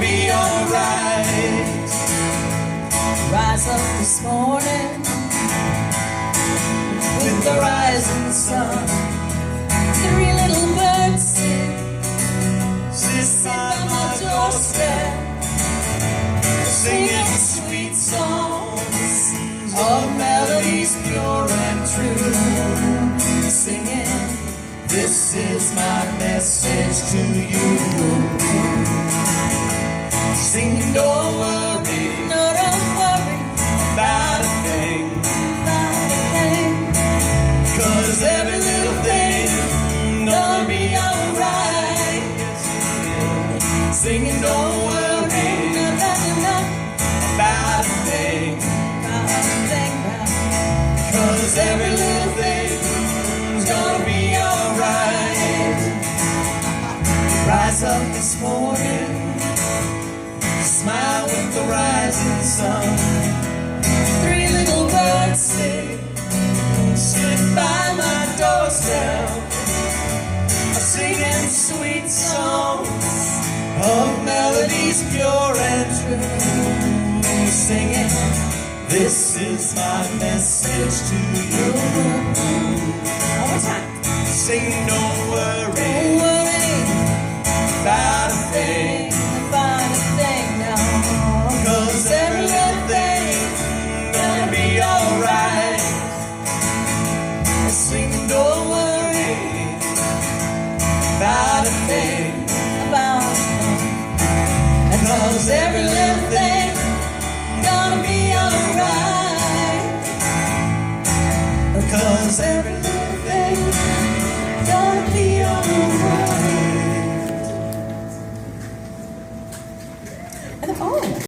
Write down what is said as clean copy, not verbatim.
be alright. Rise up this morning with the rising sun. Three little birds sit by my doorstep, Singing sweet songs of melodies pure and true. singing, This is my message to you. Singing, don't worry no, don't worry about a thing, about a thing. 'cause every little thing gonna be alright. Singing, don't worry No, no, no, no, about a thing, about a thing, about 'cause every little thing's gonna be alright. Rise up this morning, smile with the rising sun. three little birds Sit by my doorstep, singing sweet songs of melodies pure and true. Singing, this is my message to you. One more time. Sing, don't worry Don't worry about a thing, about a thing now, 'cause every little thing gonna be alright. Sing, don't worry about a thing, about a thing. 'cause every little thing gonna be alright. 'Cause every little thing Gonna be alright.